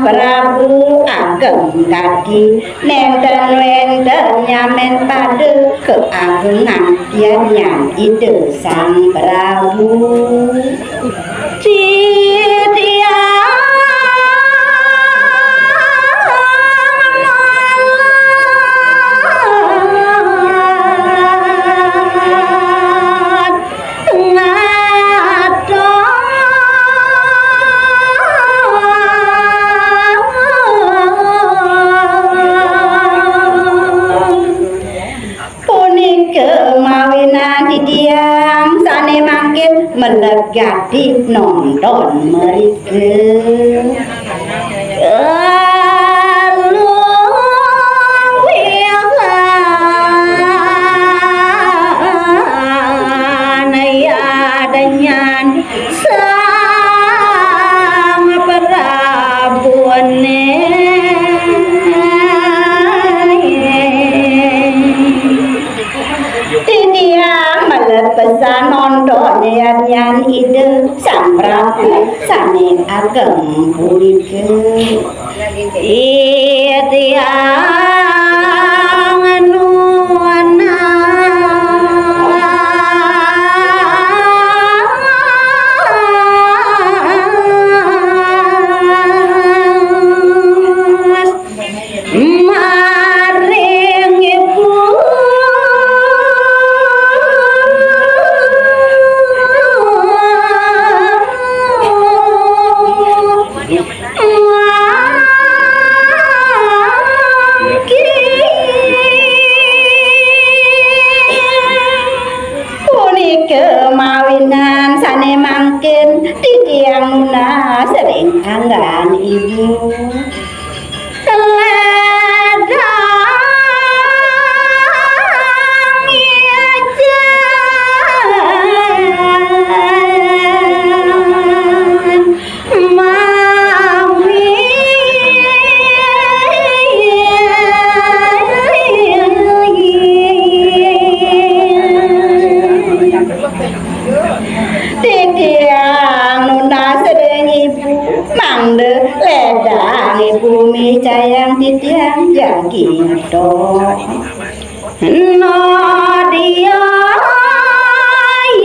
Prabu ageng kaki nenten wenten nyamen pade keagungan yen ide Sang Prabu melegati nonton mereka yan ide Sang Prabu sane ageng pulike tiang nuwana sering anggan ibu bumi cayang titiang jagi to no dia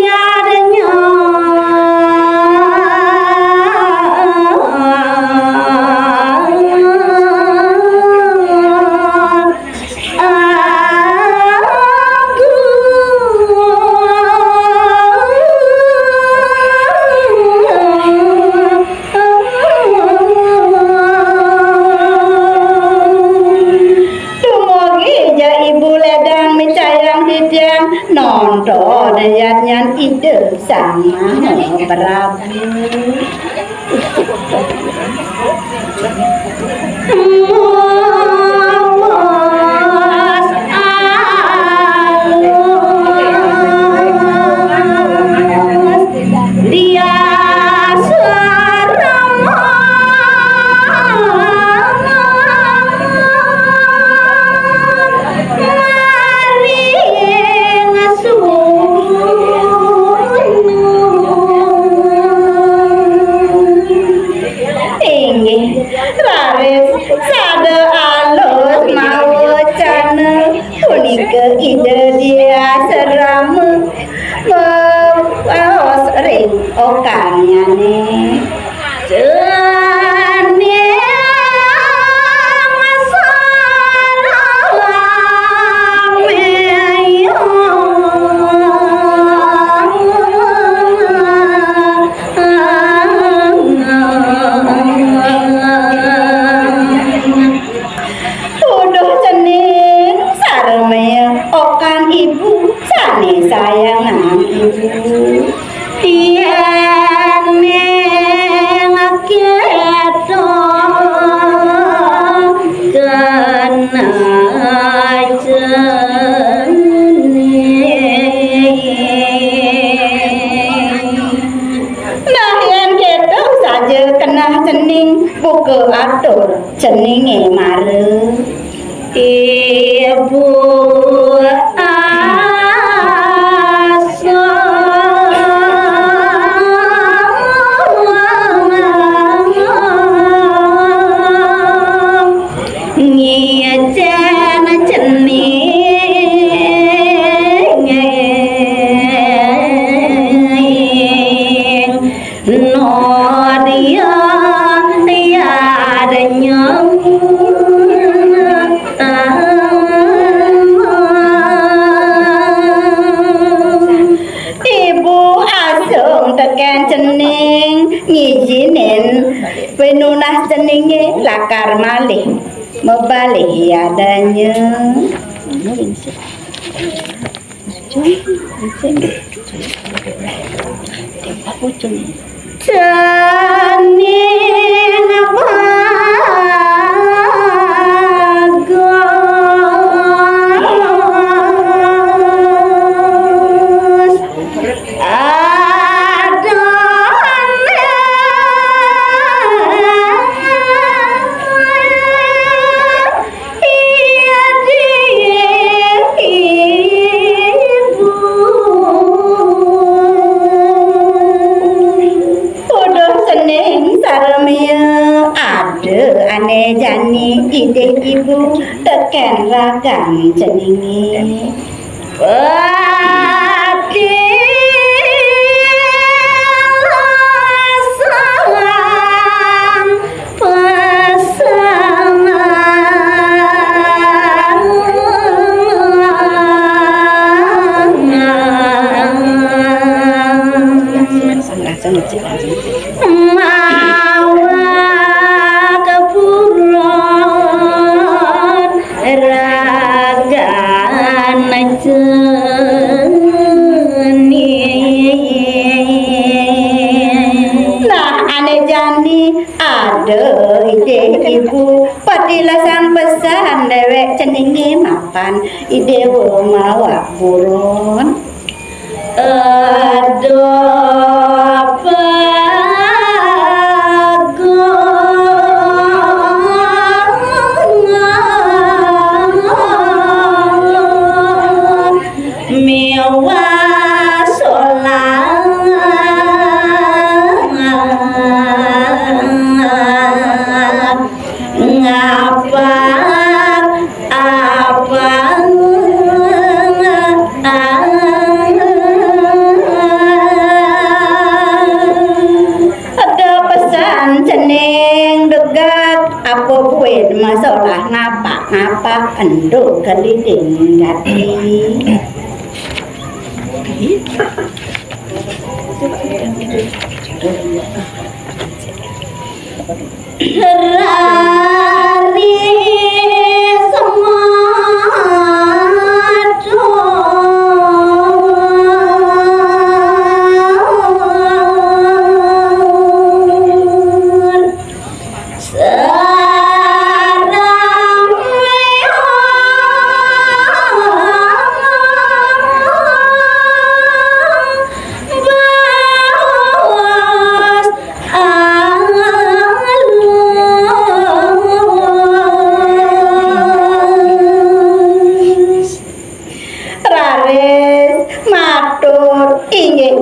yadnya nonton yan ide Sang Prabu ide dia seram ring okanyane cening buka atur ceninge mare ibu penunah ceninge lakar malih mebalik adanya cening jani ide ibu tekan ragang ceninge pati sayang ibu patilah sang pesan dewek ceninge mapan ide mawa buron aduh mewah solang ngapa ada pesan cening degat apa buat masalah ngapa enduk keliding gati Rari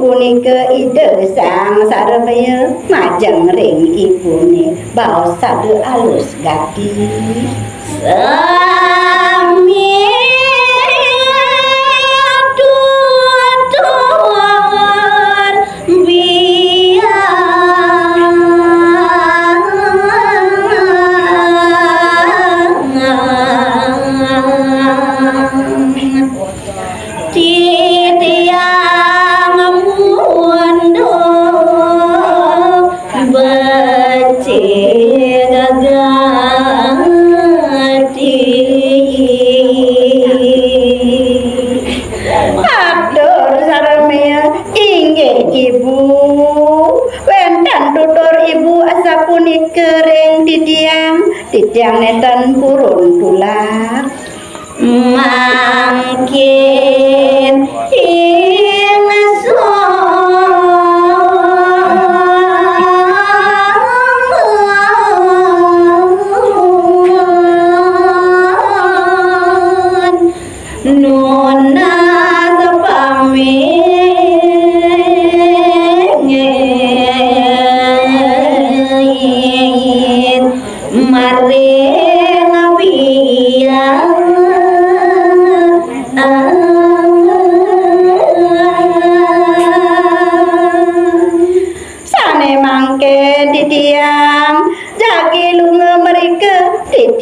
punika ide sang sarabaya majeng ring ibune baos sade alus gati sami tutur Titiang netan purun tulak mangkin ing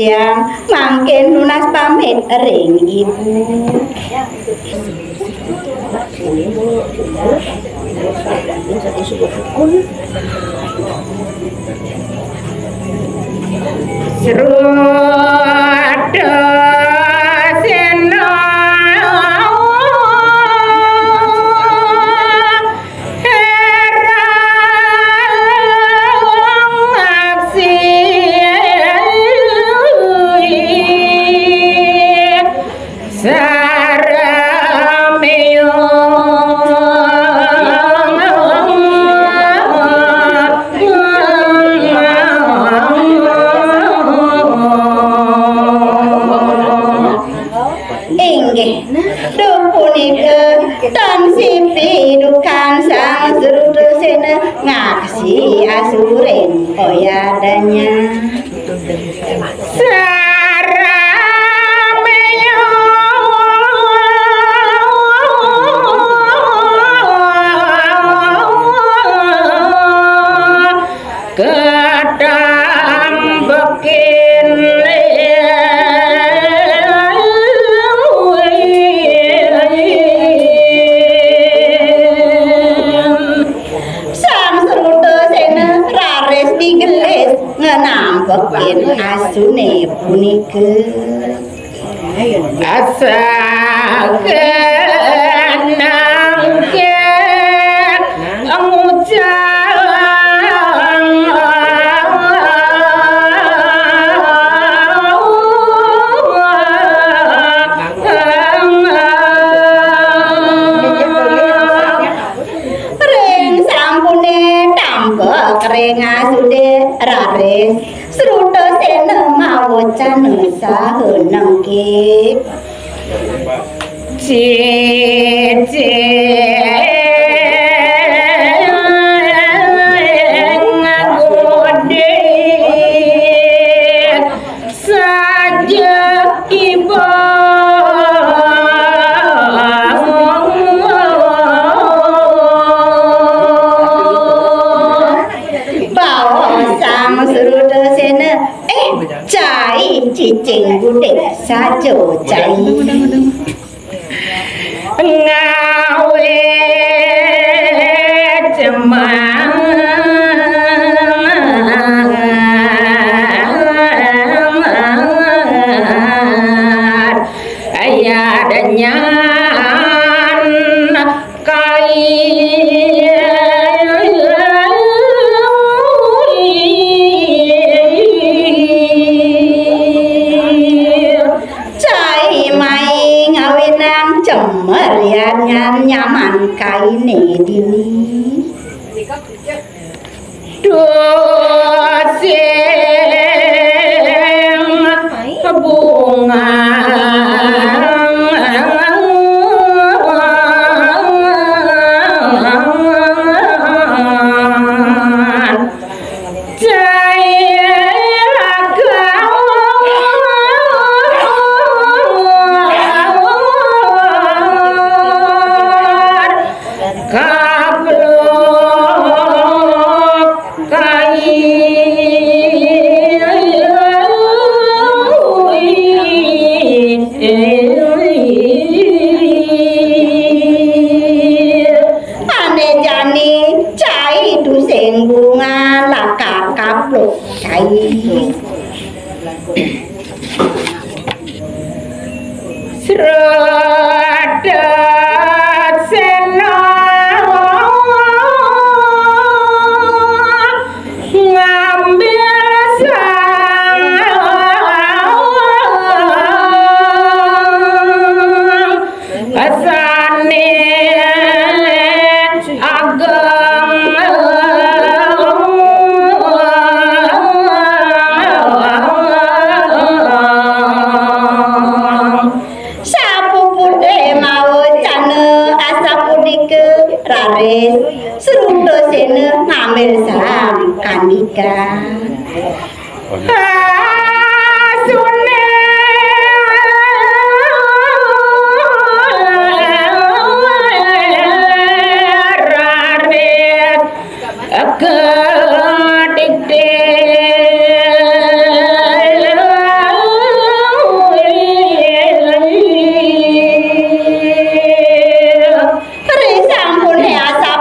Tiang mangken lunas pamit ring ibu. Sruada sena tan sipi dukan sang srudusena ngaksi asuren oyadanya sarameyo kedam bekin bekin asune punika asa kenangke ngucang ring sampune tambah kering asude rares sruta sena mawacan sahenengke cici ngagode saja ibu cai cicing budek sajo cai ngawe cemang ayadanya merian nyaman kaine dini doseng bunga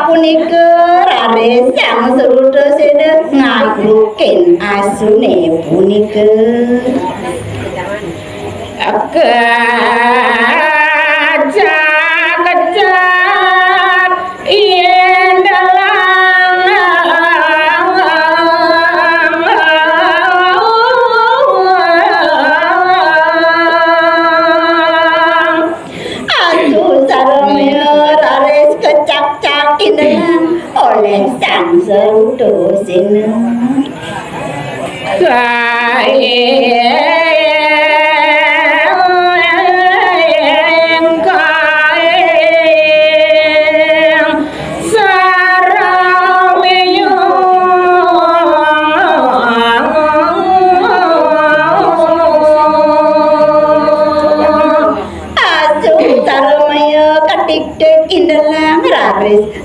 sapunika raris sang seruda seda ngagluken asune punika kejak yen oleh sang seruda sena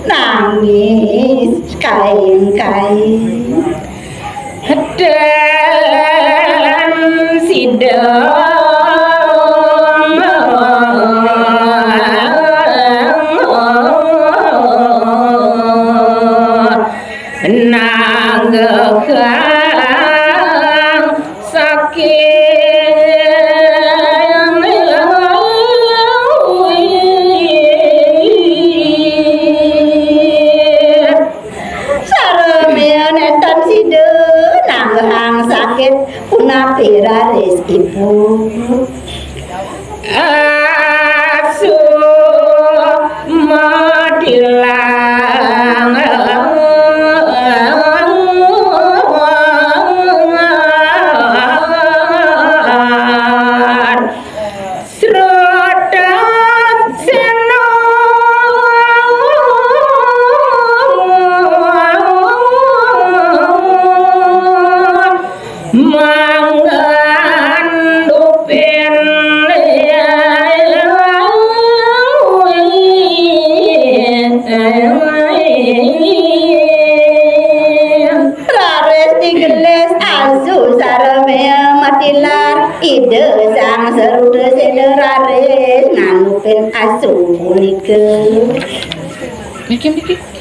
nangis kain-kain dan sidang nanggekan sakit punapi raris ibu asu madilang ide sang seruda sena raris nangupin asu punika. Mikir.